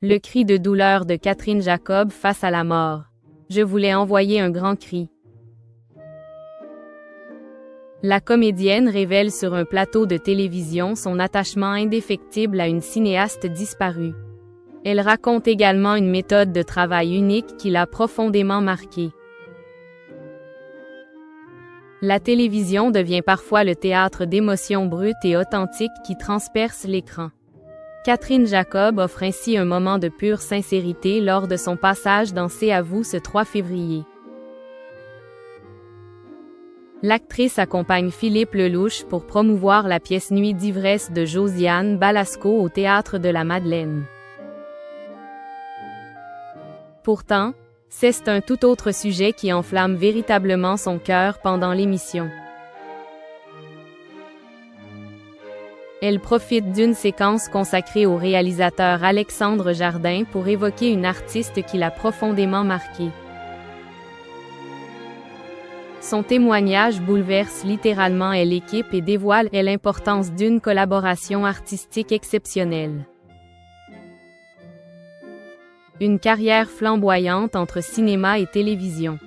Le cri de douleur de Catherine Jacob face à la mort. Je voulais envoyer un grand cri. La comédienne révèle sur un plateau de télévision son attachement indéfectible à une cinéaste disparue. Elle raconte également une méthode de travail unique qui l'a profondément marquée. La télévision devient parfois le théâtre d'émotions brutes et authentiques qui transpercent l'écran. Catherine Jacob offre ainsi un moment de pure sincérité lors de son passage dans C'est à vous ce 3 février. L'actrice accompagne Philippe Lelouch pour promouvoir la pièce Nuit d'ivresse de Josiane Balasco au Théâtre de la Madeleine. Pourtant, c'est un tout autre sujet qui enflamme véritablement son cœur pendant l'émission. Elle profite d'une séquence consacrée au réalisateur Alexandre Jardin pour évoquer une artiste qui l'a profondément marquée. Son témoignage bouleverse littéralement l'équipe et dévoile l'importance d'une collaboration artistique exceptionnelle. Une carrière flamboyante entre cinéma et télévision.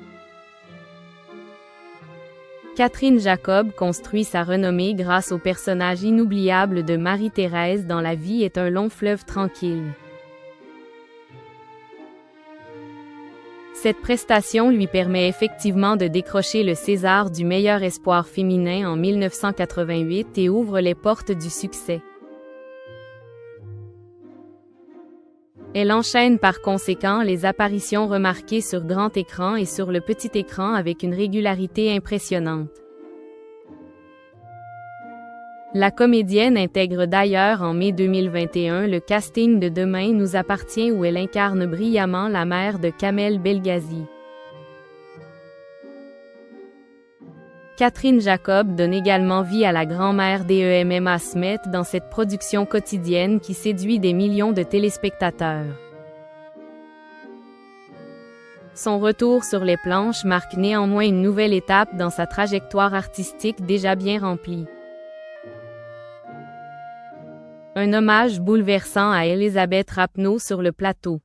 Catherine Jacob construit sa renommée grâce au personnage inoubliable de Marie-Thérèse dans La vie est un long fleuve tranquille. Cette prestation lui permet effectivement de décrocher le César du meilleur espoir féminin en 1988 et ouvre les portes du succès. Elle enchaîne par conséquent les apparitions remarquées sur grand écran et sur le petit écran avec une régularité impressionnante. La comédienne intègre d'ailleurs en mai 2021 le casting de Demain nous appartient où elle incarne brillamment la mère de Kamel Belghazi. Catherine Jacob donne également vie à la grand-mère d'Emma Smith dans cette production quotidienne qui séduit des millions de téléspectateurs. Son retour sur les planches marque néanmoins une nouvelle étape dans sa trajectoire artistique déjà bien remplie. Un hommage bouleversant à Elisabeth Rapneau sur le plateau.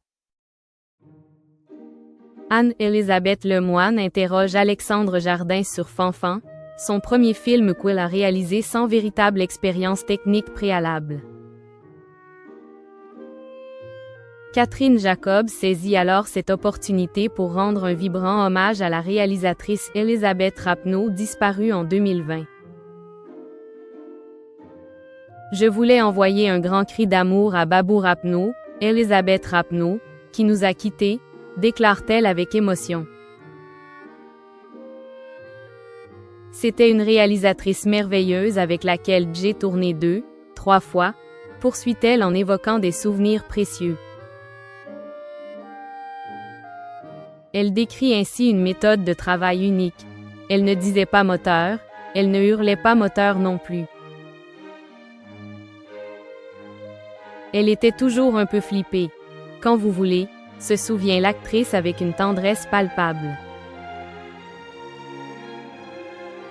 Anne-Élisabeth Lemoine interroge Alexandre Jardin sur Fanfan, son premier film qu'elle a réalisé sans véritable expérience technique préalable. Catherine Jacob saisit alors cette opportunité pour rendre un vibrant hommage à la réalisatrice Elisabeth Rapneau disparue en 2020. Je voulais envoyer un grand cri d'amour à Babou Rapneau, Elisabeth Rapneau, qui nous a quittés, déclare-t-elle avec émotion. C'était une réalisatrice merveilleuse avec laquelle j'ai tourné 2, 3 fois, poursuit-elle en évoquant des souvenirs précieux. Elle décrit ainsi une méthode de travail unique. Elle ne disait pas moteur, elle ne hurlait pas moteur non plus. Elle était toujours un peu flippée. Quand vous voulez, se souvient l'actrice avec une tendresse palpable.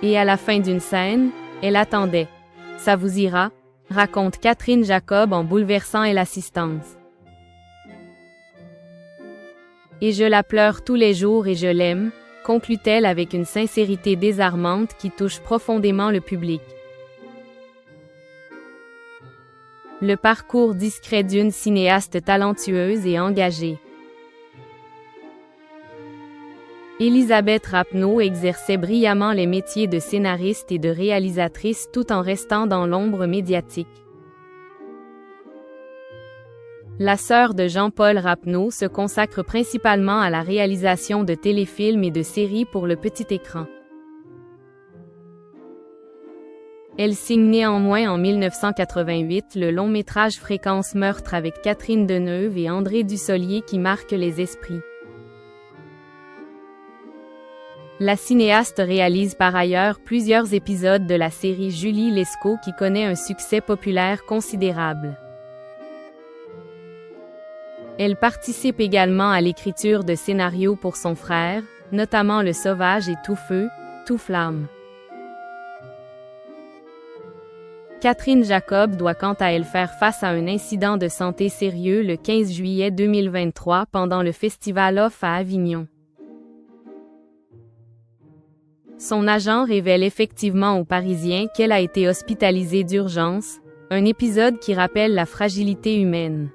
Et à la fin d'une scène, elle attendait. Ça vous ira, raconte Catherine Jacob en bouleversant l'assistance. Et je la pleure tous les jours et je l'aime, conclut-elle avec une sincérité désarmante qui touche profondément le public. Le parcours discret d'une cinéaste talentueuse et engagée. Elisabeth Rapneau exerçait brillamment les métiers de scénariste et de réalisatrice tout en restant dans l'ombre médiatique. La sœur de Jean-Paul Rapneau se consacre principalement à la réalisation de téléfilms et de séries pour le petit écran. Elle signe néanmoins en 1988 le long-métrage Fréquence meurtre avec Catherine Deneuve et André Dussolier qui marque les esprits. La cinéaste réalise par ailleurs plusieurs épisodes de la série Julie Lescaut qui connaît un succès populaire considérable. Elle participe également à l'écriture de scénarios pour son frère, notamment Le Sauvage et Tout feu, tout flamme. Catherine Jacob doit quant à elle faire face à un incident de santé sérieux le 15 juillet 2023 pendant le festival Off à Avignon. Son agent révèle effectivement aux Parisiens qu'elle a été hospitalisée d'urgence, un épisode qui rappelle la fragilité humaine.